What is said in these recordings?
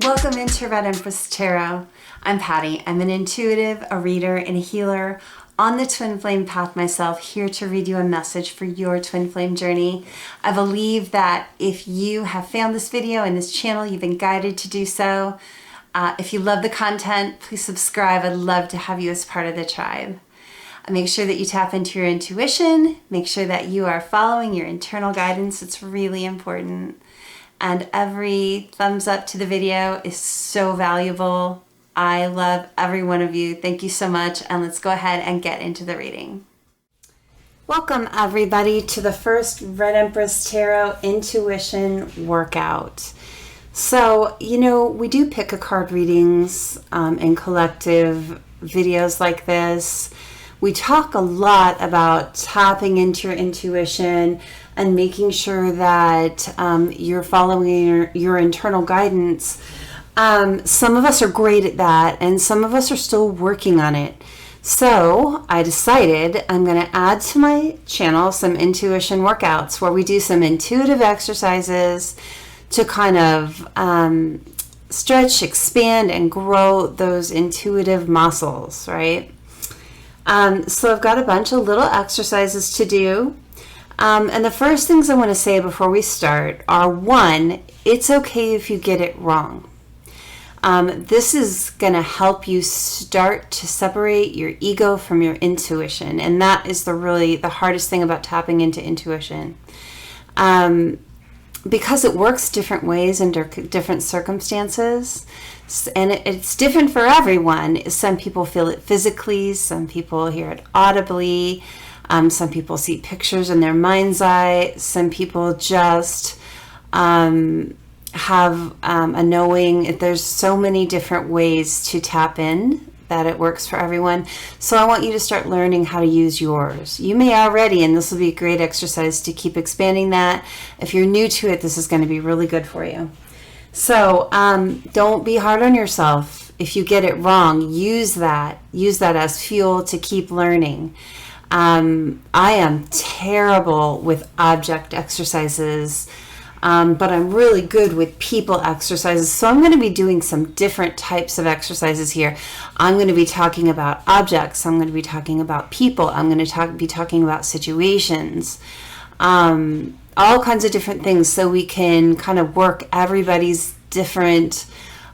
Welcome into Red Empress Tarot. I'm Patty. I'm an intuitive, a reader, and a healer on the twin flame path myself, here to read you a message for your twin flame journey. I believe that if you have found this video and this channel, you've been guided to do so. If you love the content, please subscribe. I'd love to have you as part of the tribe. Make sure that you tap into your intuition. Make sure that you are following your internal guidance. It's really important. And every thumbs up to the video is so valuable. I love every one of you. Thank you so much. And let's go ahead and get into the reading. Welcome everybody to the first Red Empress Tarot Intuition Workout. So, we do pick a card readings in collective videos like this. We talk a lot about tapping into your intuition and making sure that you're following your internal guidance. Some of us are great at that, and some of us are still working on it. So I decided I'm going to add to my channel some intuition workouts where we do some intuitive exercises to kind of stretch, expand, and grow those intuitive muscles, right? So I've got a bunch of little exercises to do. And the first things I want to say before we start are, one, it's okay if you get it wrong. This is going to help you start to separate your ego from your intuition. And that is the hardest thing about tapping into intuition. Because it works different ways under different circumstances. And it's different for everyone. Some people feel it physically. Some people hear it audibly. Some people see pictures in their mind's eye. Some people just have a knowing. There's so many different ways to tap in that it works for everyone. So I want you to start learning how to use yours. You may already, and this will be a great exercise to keep expanding that. If you're new to it, this is going to be really good for you. So don't be hard on yourself. If you get it wrong, use that as fuel to keep learning. I am terrible with object exercises, but I'm really good with people exercises. So I'm going to be doing some different types of exercises here. I'm going to be talking about objects. I'm going to be talking about people. I'm going to be talking about situations, all kinds of different things, so we can kind of work everybody's different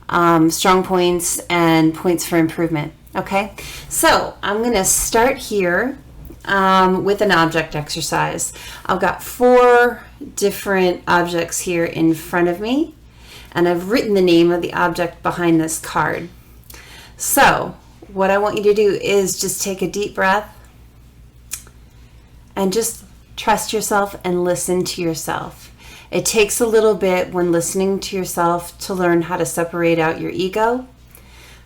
strong points and points for improvement. Okay, so I'm going to start here with an object exercise. I've got 4 different objects here in front of me, and I've written the name of the object behind this card. So what I want you to do is just take a deep breath and just trust yourself and listen to yourself. It takes a little bit when listening to yourself to learn how to separate out your ego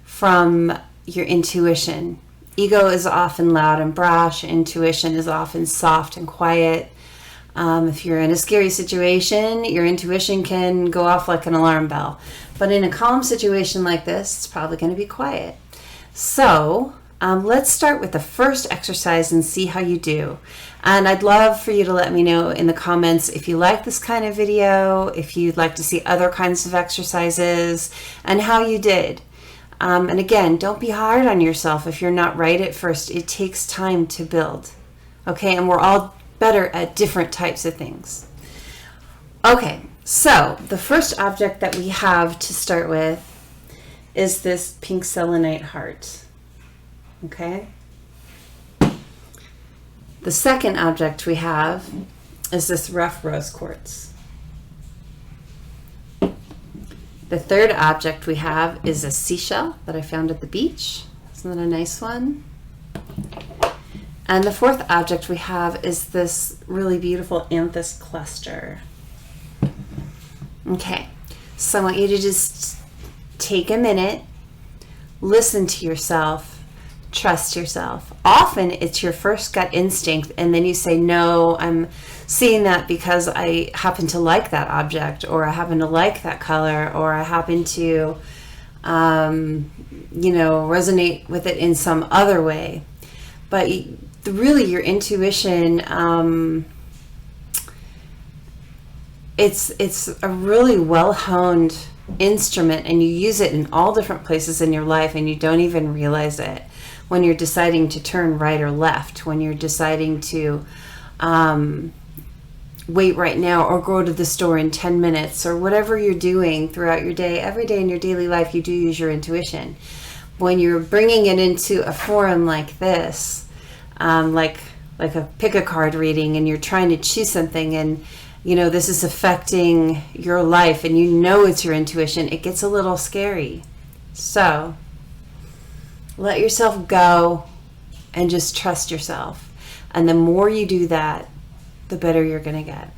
from your intuition. Ego is often loud and brash. Intuition is often soft and quiet. If you're in a scary situation, your intuition can go off like an alarm bell. But in a calm situation like this, it's probably going to be quiet. So let's start with the first exercise and see how you do. And I'd love for you to let me know in the comments if you like this kind of video, if you'd like to see other kinds of exercises, and how you did. And again, don't be hard on yourself if you're not right at first. It takes time to build. Okay, and we're all better at different types of things. Okay, so the first object that we have to start with is this pink selenite heart. Okay. The second object we have is this rough rose quartz. The third object we have is a seashell that I found at the beach. Isn't that a nice one? And the fourth object we have is this really beautiful amethyst cluster. Okay, so I want you to just take a minute, listen to yourself, trust yourself. Often it's your first gut instinct, and then you say, no, I'm seeing that because I happen to like that object, or I happen to like that color, or I happen to, resonate with it in some other way. But really your intuition, it's a really well-honed instrument and you use it in all different places in your life and you don't even realize it. When you're deciding to turn right or left, when you're deciding to wait right now or go to the store in 10 minutes or whatever you're doing throughout your day, every day in your daily life, you do use your intuition. When you're bringing it into a forum like this, like a pick a card reading, and you're trying to choose something, and you know this is affecting your life and you know it's your intuition, it gets a little scary. So let yourself go and just trust yourself. And the more you do that, the better you're going to get.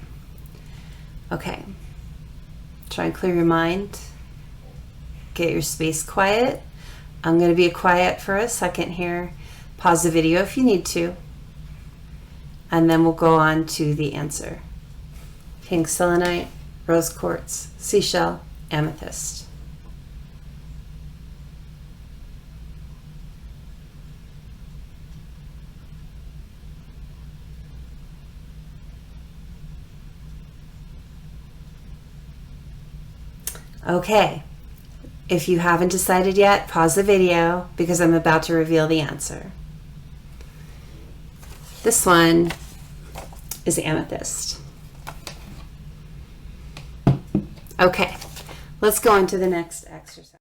Okay. Try and clear your mind. Get your space quiet. I'm going to be quiet for a second here. Pause the video if you need to. And then we'll go on to the answer. Pink selenite, rose quartz, seashell, amethyst. Okay, if you haven't decided yet, pause the video because I'm about to reveal the answer. This one is amethyst. Okay, let's go on to the next exercise.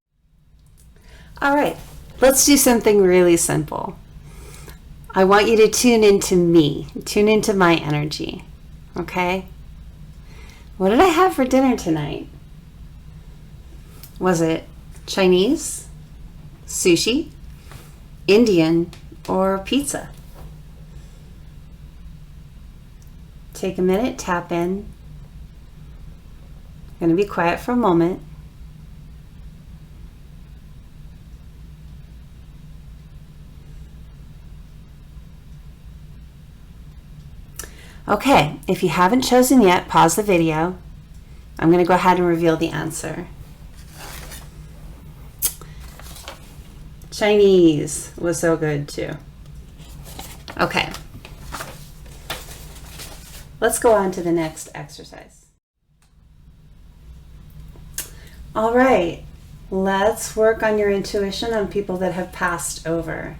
All right, let's do something really simple. I want you to tune into me, tune into my energy, okay? What did I have for dinner tonight? Was it Chinese, sushi, Indian, or pizza? Take a minute, tap in. I'm going to be quiet for a moment. Okay, if you haven't chosen yet, pause the video. I'm going to go ahead and reveal the answer. Chinese was so good too. Okay. Let's go on to the next exercise. All right. Let's work on your intuition on people that have passed over.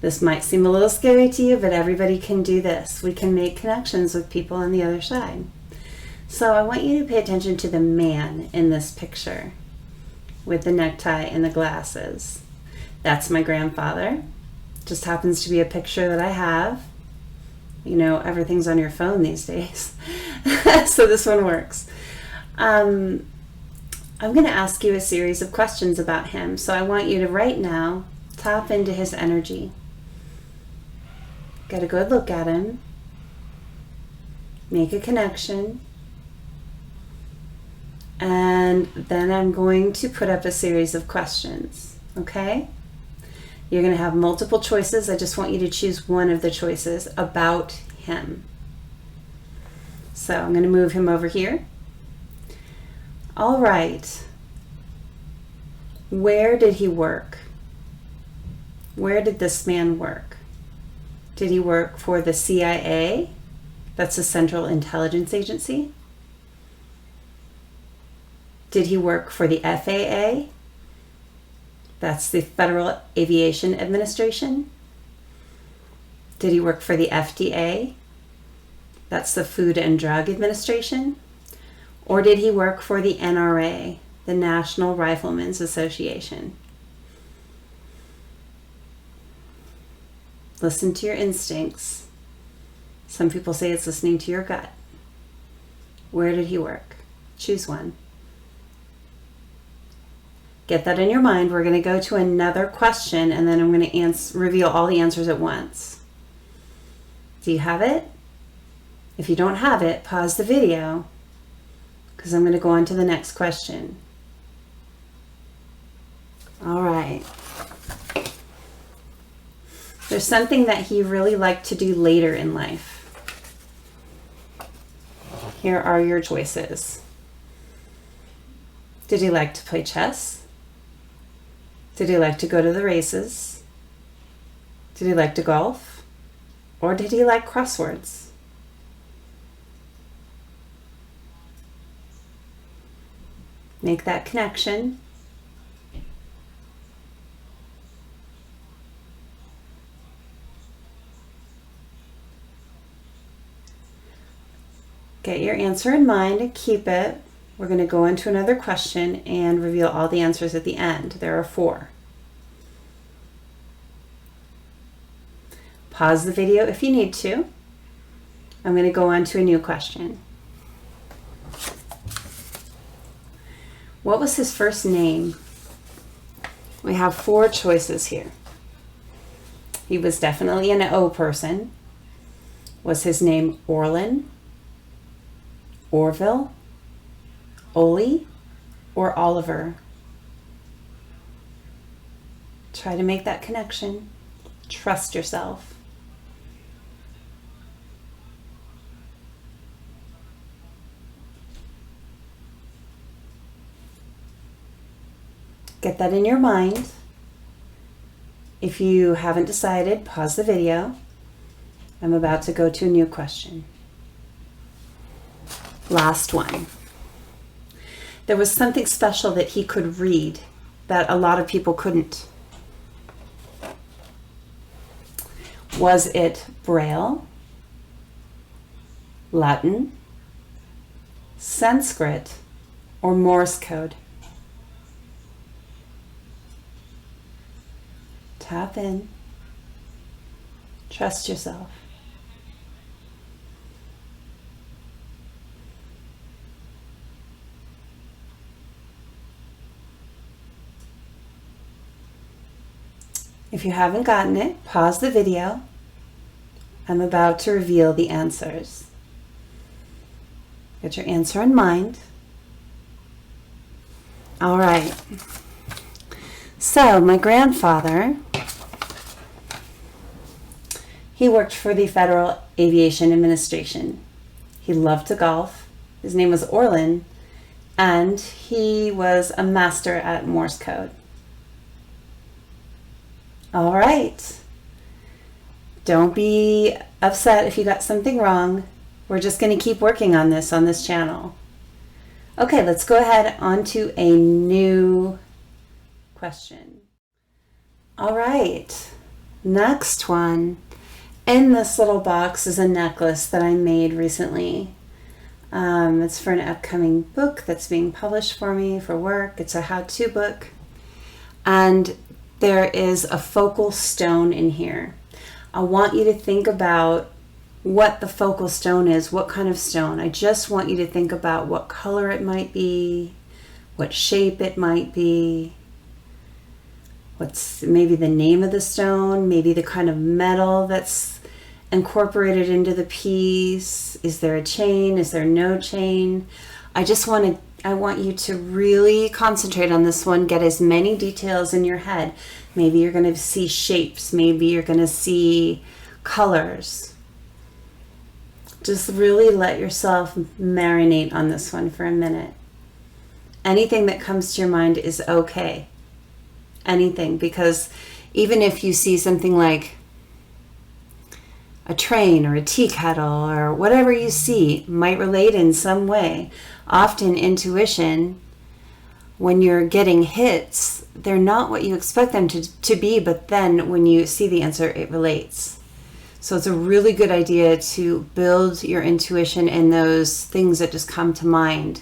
This might seem a little scary to you, but everybody can do this. We can make connections with people on the other side. So I want you to pay attention to the man in this picture with the necktie and the glasses. That's my grandfather. Just happens to be a picture that I have. You know, everything's on your phone these days. So this one works. I'm going to ask you a series of questions about him. So I want you to right now tap into his energy. Get a good look at him. Make a connection. And then I'm going to put up a series of questions. Okay? You're going to have multiple choices. I just want you to choose one of the choices about him. So I'm going to move him over here. All right. Where did he work? Where did this man work? Did he work for the CIA? That's the Central Intelligence Agency. Did he work for the FAA? That's the Federal Aviation Administration. Did he work for the FDA? That's the Food and Drug Administration. Or did he work for the NRA, the National Riflemen's Association? Listen to your instincts. Some people say it's listening to your gut. Where did he work? Choose one. Get that in your mind. We're going to go to another question, and then I'm going to reveal all the answers at once. Do you have it? If you don't have it, pause the video, because I'm going to go on to the next question. All right. There's something that he really liked to do later in life. Here are your choices. Did he like to play chess? Did he like to go to the races? Did he like to golf? Or did he like crosswords? Make that connection. Get your answer in mind, keep it. We're going to go into another question and reveal all the answers at the end. There are 4. Pause the video if you need to. I'm going to go on to a new question. What was his first name? We have 4 choices here. He was definitely an O person. Was his name Orlin, Orville, Oli, or Oliver? Try to make that connection. Trust yourself. Get that in your mind. If you haven't decided, pause the video. I'm about to go to a new question. Last one. There was something special that he could read that a lot of people couldn't. Was it Braille, Latin, Sanskrit, or Morse code? Tap in. Trust yourself. If you haven't gotten it, pause the video. I'm about to reveal the answers. Get your answer in mind. All right. So my grandfather, he worked for the Federal Aviation Administration. He loved to golf. His name was Orlin, and he was a master at Morse code. All right. Don't be upset if you got something wrong. We're just going to keep working on this channel. Okay, let's go ahead on to a new question. All right. Next one. In this little box is a necklace that I made recently. It's for an upcoming book that's being published for me for work. It's a how-to book. And there is a focal stone in here. I want you to think about what the focal stone is, what kind of stone. I just want you to think about what color it might be, what shape it might be, what's maybe the name of the stone, maybe the kind of metal that's incorporated into the piece. Is there a chain? Is there no chain? I want you to really concentrate on this one, get as many details in your head. Maybe you're going to see shapes, maybe you're going to see colors. Just really let yourself marinate on this one for a minute. Anything that comes to your mind is okay. Anything, because even if you see something like a train or a tea kettle or whatever you see might relate in some way. Often intuition, when you're getting hits, they're not what you expect them to be, but then when you see the answer, it relates. So it's a really good idea to build your intuition in those things that just come to mind.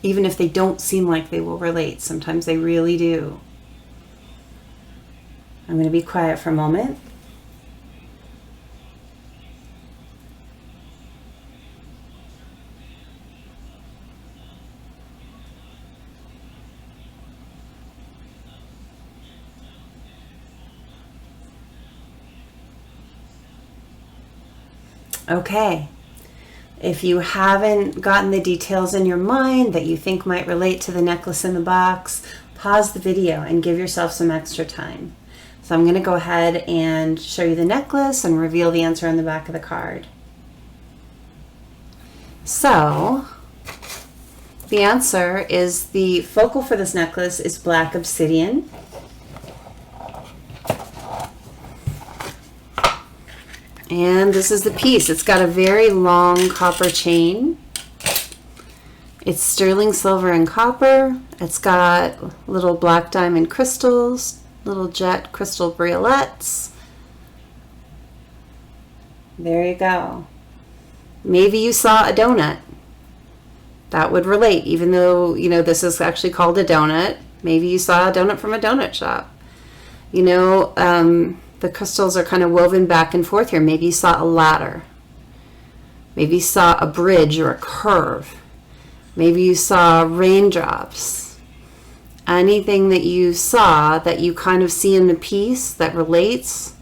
Even if they don't seem like they will relate, sometimes they really do. I'm going to be quiet for a moment. Okay. If you haven't gotten the details in your mind that you think might relate to the necklace in the box, pause the video and give yourself some extra time. So I'm going to go ahead and show you the necklace and reveal the answer on the back of the card. So the answer is the focal for this necklace is black obsidian. And this is the piece. It's got a very long copper chain. It's sterling silver and copper. It's got little black diamond crystals, little jet crystal briolets. There you go. Maybe you saw a donut. That would relate, even though, this is actually called a donut. Maybe you saw a donut from a donut shop. The crystals are kind of woven back and forth here. Maybe you saw a ladder. Maybe you saw a bridge or a curve. Maybe you saw raindrops. Anything that you saw that you kind of see in the piece that relates,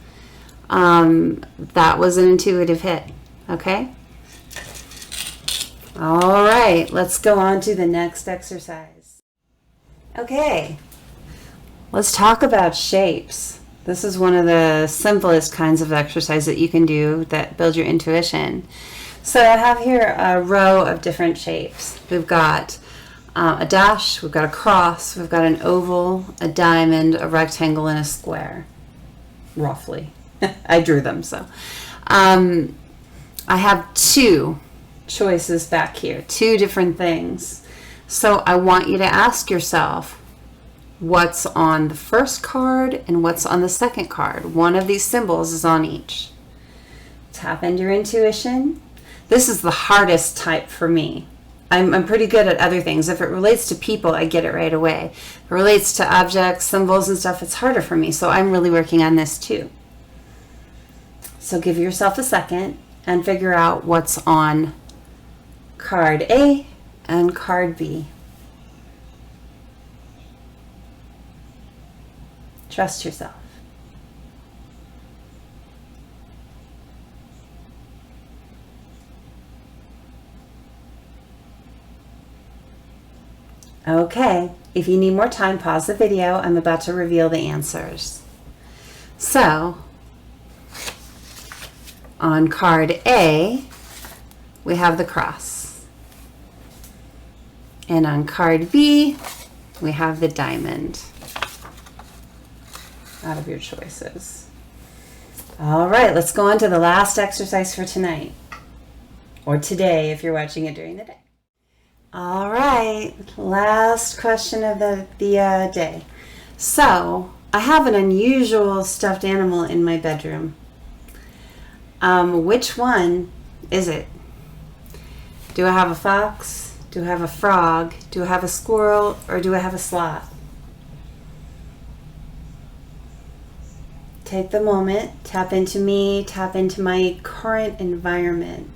that was an intuitive hit. Okay? All right, let's go on to the next exercise. Okay, let's talk about shapes. This is one of the simplest kinds of exercise that you can do that build your intuition. So I have here a row of different shapes. We've got a dash, we've got a cross, we've got an oval, a diamond, a rectangle, and a square, roughly. I drew them, so. I have two choices back here, two different things. So I want you to ask yourself what's on the first card and what's on the second card. One of these symbols is on each. Tap into your intuition. This is the hardest type for me. I'm pretty good at other things. If it relates to people, I get it right away. If it relates to objects, symbols, and stuff, it's harder for me. So I'm really working on this too. So give yourself a second and figure out what's on card A and card B. Trust yourself. Okay, if you need more time, pause the video. I'm about to reveal the answers. So, on card A, we have the cross. And on card B, we have the diamond. Out of your choices. All right, let's go on to the last exercise for tonight. Or today, if you're watching it during the day. All right, last question of the day. So, I have an unusual stuffed animal in my bedroom. Which one is it? Do I have a fox? Do I have a frog? Do I have a squirrel? Or do I have a sloth? Take the moment, tap into me, tap into my current environment.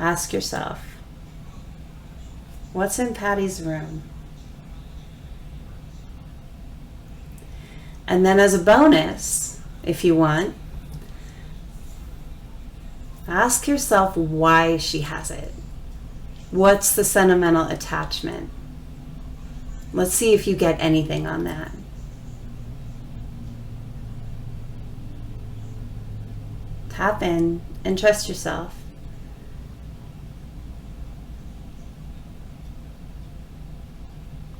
Ask yourself, what's in Patty's room? And then as a bonus, if you want, ask yourself why she has it. What's the sentimental attachment? Let's see if you get anything on that. Tap in and trust yourself.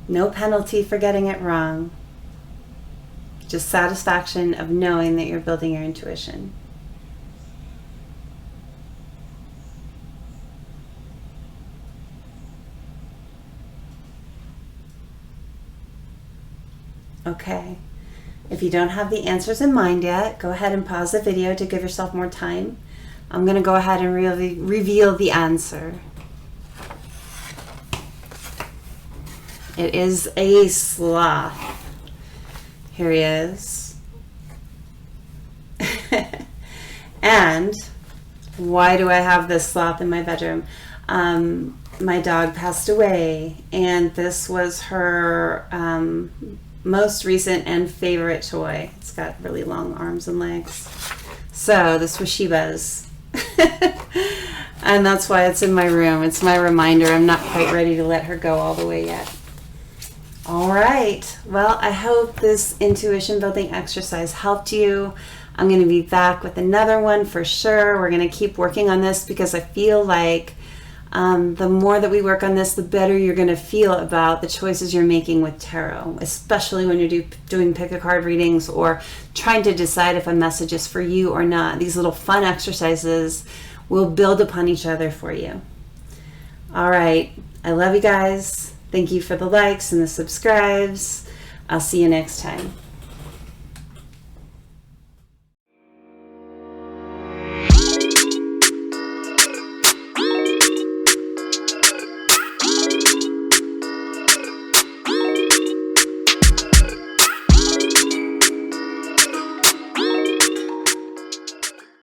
No penalty for getting it wrong. Just satisfaction of knowing that you're building your intuition. Okay. If you don't have the answers in mind yet, go ahead and pause the video to give yourself more time. I'm going to go ahead and reveal the answer. It is a sloth. Here he is. And why do I have this sloth in my bedroom? My dog passed away, and this was her most recent and favorite toy. It's got really long arms and legs. So this was Sheba's. And that's why it's in my room. It's my reminder. I'm not quite ready to let her go all the way yet. All right. Well, I hope this intuition building exercise helped you. I'm going to be back with another one for sure. We're going to keep working on this because I feel like the more that we work on this, the better you're going to feel about the choices you're making with tarot, especially when you're doing pick a card readings or trying to decide if a message is for you or not. These little fun exercises We'll build upon each other for you. All right. I love you guys. Thank you for the likes and the subscribes. I'll see you next time.